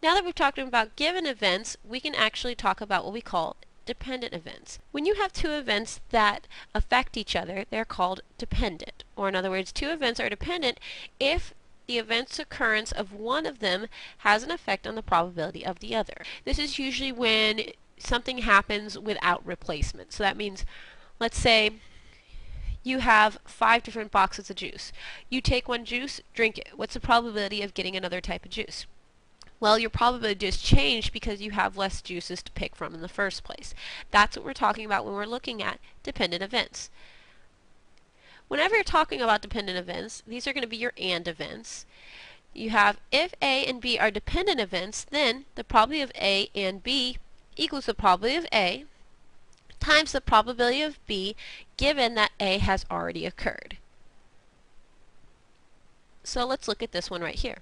Now that we've talked about given events, we can actually talk about what we call dependent events. When you have two events that affect each other, they're called dependent. Or in other words, two events are dependent if the event's occurrence of one of them has an effect on the probability of the other. This is usually when something happens without replacement. So that means, let's say you have 5 different boxes of juice. You take one juice, drink it. What's the probability of getting another type of juice? Well, your probability just changed because you have less juices to pick from in the first place. That's what we're talking about when we're looking at dependent events. Whenever you're talking about dependent events, these are going to be your AND events. You have if A and B are dependent events, then the probability of A and B equals the probability of A times the probability of B given that A has already occurred. So let's look at this one right here.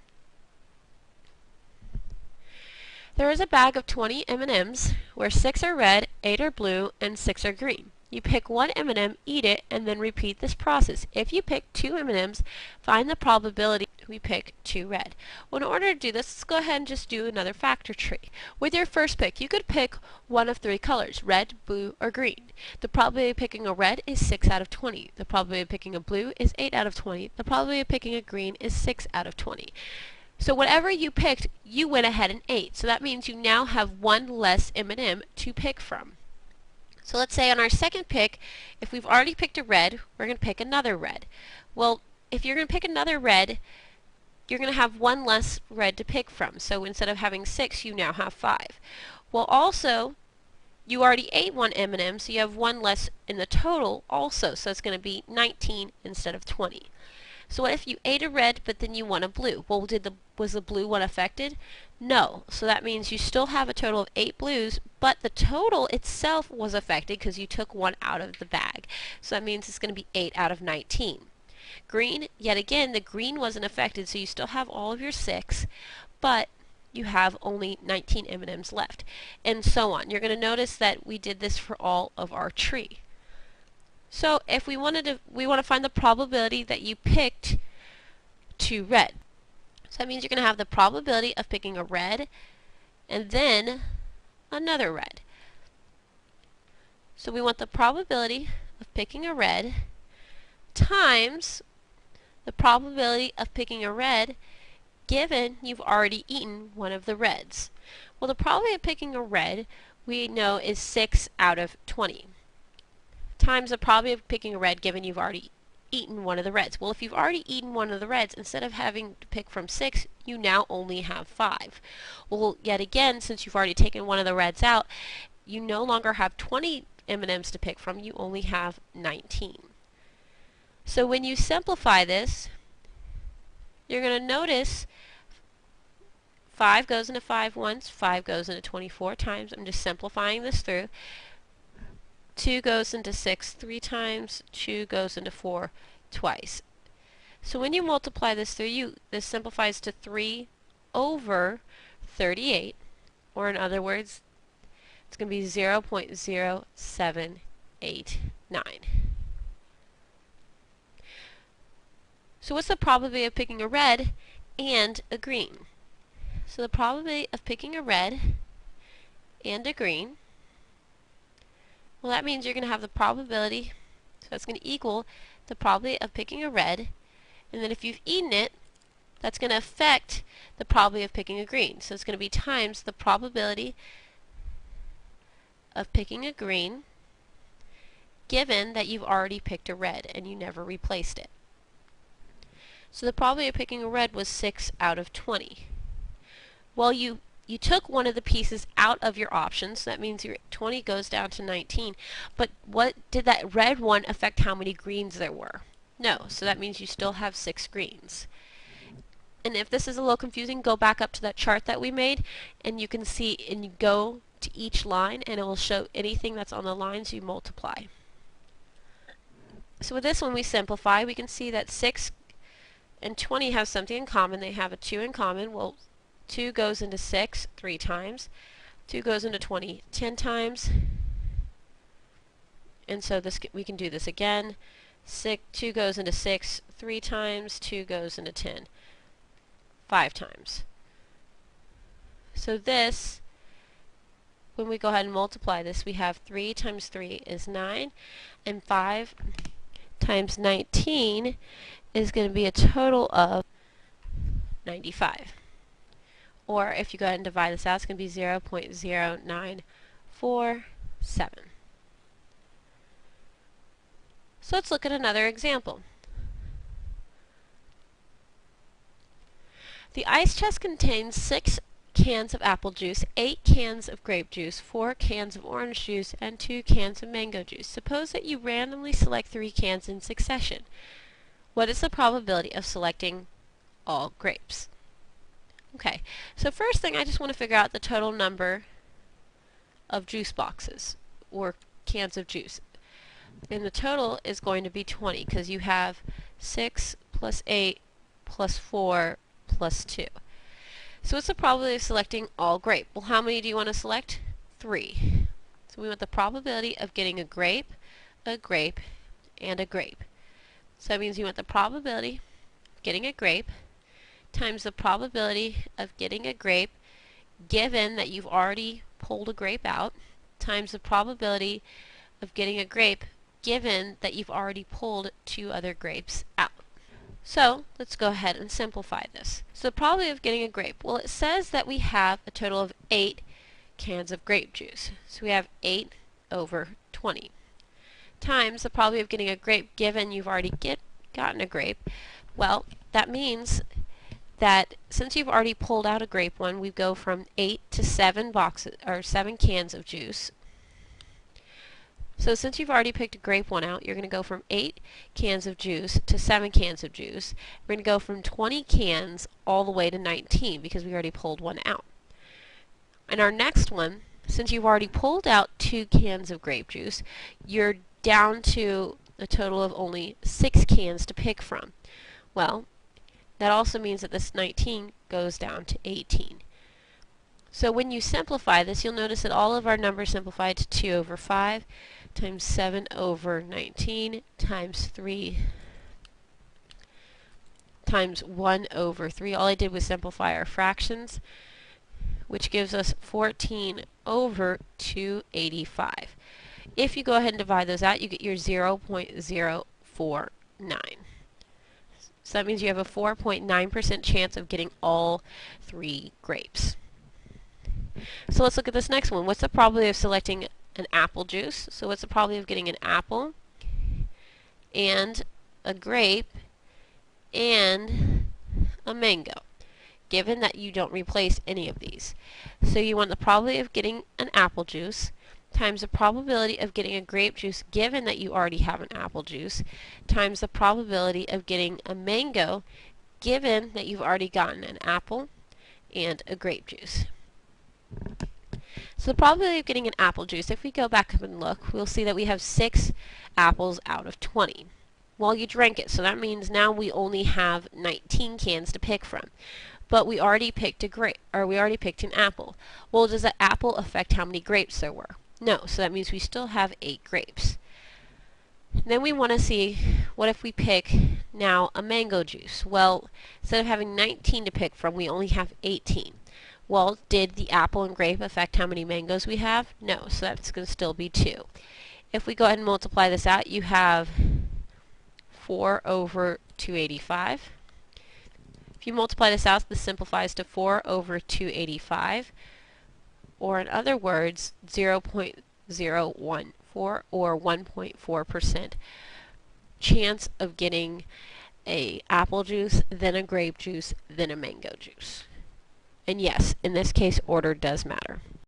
There is a bag of 20 M&Ms where 6 are red, 8 are blue, and 6 are green. You pick one M&M, eat it, and then repeat this process. If you pick 2 M&Ms, find the probability we pick 2 red. Well, in order to do this, let's go ahead and just do another factor tree. With your first pick, you could pick one of 3 colors, red, blue, or green. The probability of picking a red is 6 out of 20. The probability of picking a blue is 8 out of 20. The probability of picking a green is 6 out of 20. So whatever you picked, you went ahead and ate. So that means you now have one less M&M to pick from. So let's say on our second pick, if we've already picked a red, we're going to pick another red. Well, if you're going to pick another red, you're going to have one less red to pick from. So instead of having 6, you now have 5. Well, also, you already ate one M&M, so you have one less in the total also. So it's going to be 19 instead of 20. So what if you ate a red, but then you want a blue? Well, was the blue one affected? No. So that means you still have a total of 8 blues, but the total itself was affected because you took one out of the bag. So that means it's going to be 8 out of 19. Green, yet again, the green wasn't affected, so you still have all of your 6, but you have only 19 M&Ms left, and so on. You're going to notice that we did this for all of our tree. So if we want to find the probability that you picked 2 red. So that means you're going to have the probability of picking a red and then another red. So we want the probability of picking a red times the probability of picking a red given you've already eaten one of the reds. Well, the probability of picking a red we know is 6 out of 20. Times the probability of picking a red given you've already eaten one of the reds. Well, if you've already eaten one of the reds, instead of having to pick from 6, you now only have 5. Well, yet again, since you've already taken one of the reds out, you no longer have 20 M&Ms to pick from, you only have 19. So when you simplify this, you're going to notice 5 goes into 5 once, 5 goes into 24 times. I'm just simplifying this through. 2 goes into 6 3 times, 2 goes into 4 twice. So when you multiply this through, this simplifies to 3 over 38, or in other words, it's going to be 0.0789. So what's the probability of picking a red and a green? So the probability of picking a red and a green, well, that means you're going to have the probability, so it's going to equal the probability of picking a red, and then if you've eaten it, that's going to affect the probability of picking a green. So it's going to be times the probability of picking a green given that you've already picked a red and you never replaced it. So the probability of picking a red was 6 out of 20. Well, you took one of the pieces out of your options, so that means your 20 goes down to 19. But what did that red one affect how many greens there were? No, so that means you still have 6 greens. And if this is a little confusing, go back up to that chart that we made, and you can see, and you go to each line, and it will show anything that's on the lines you multiply. So with this one we simplify, we can see that 6 and 20 have something in common. They have a 2 in common. Well, 2 goes into 6 3 times, 2 goes into 20 10 times, and so this we can do this again. 2 goes into 6 3 times, 2 goes into 10 5 times. So this, when we go ahead and multiply this, we have 3 times 3 is 9, and 5 times 19 is going to be a total of 95. Or if you go ahead and divide this out, it's going to be 0.0947. So let's look at another example. The ice chest contains 6 cans of apple juice, 8 cans of grape juice, 4 cans of orange juice, and 2 cans of mango juice. Suppose that you randomly select 3 cans in succession. What is the probability of selecting all grapes? Okay, so first thing, I just want to figure out the total number of juice boxes or cans of juice. And the total is going to be 20 because you have 6 plus 8 plus 4 plus 2. So what's the probability of selecting all grape? Well, how many do you want to select? 3. So we want the probability of getting a grape, and a grape. So that means you want the probability of getting a grape times the probability of getting a grape given that you've already pulled a grape out times the probability of getting a grape given that you've already pulled 2 other grapes out. So let's go ahead and simplify this. So the probability of getting a grape, well, it says that we have a total of 8 cans of grape juice. So we have 8 over 20 times the probability of getting a grape given you've already gotten a grape. Well, that means that since you've already pulled out a grape one, we go from 8 to 7 boxes or 7 cans of juice. So since you've already picked a grape one out, you're going to go from 8 cans of juice to 7 cans of juice. We're going to go from 20 cans all the way to 19 because we already pulled one out. And our next one, since you've already pulled out 2 cans of grape juice, you're down to a total of only 6 cans to pick from. Well, that also means that this 19 goes down to 18. So when you simplify this, you'll notice that all of our numbers simplify to 2 over 5 times 7 over 19 times 3 times 1 over 3. All I did was simplify our fractions, which gives us 14 over 285. If you go ahead and divide those out, you get your 0.049. So that means you have a 4.9% chance of getting all 3 grapes. So let's look at this next one. What's the probability of selecting an apple juice? So what's the probability of getting an apple and a grape and a mango, given that you don't replace any of these? So you want the probability of getting an apple juice times the probability of getting a grape juice given that you already have an apple juice times the probability of getting a mango given that you've already gotten an apple and a grape juice. So the probability of getting an apple juice, if we go back up and look, we'll see that we have 6 apples out of 20. Well, you drank it, so that means now we only have 19 cans to pick from. But we already picked a grape, or we already picked an apple. Well, does that apple affect how many grapes there were? No, so that means we still have 8 grapes. Then we want to see, what if we pick now a mango juice? Well, instead of having 19 to pick from, we only have 18. Well, did the apple and grape affect how many mangoes we have? No, so that's going to still be 2. If we go ahead and multiply this out, you have 4 over 285. If you multiply this out, this simplifies to 4 over 285, or in other words, 0.014 or 1.4% chance of getting a apple juice, then a grape juice, then a mango juice. And yes, in this case, order does matter.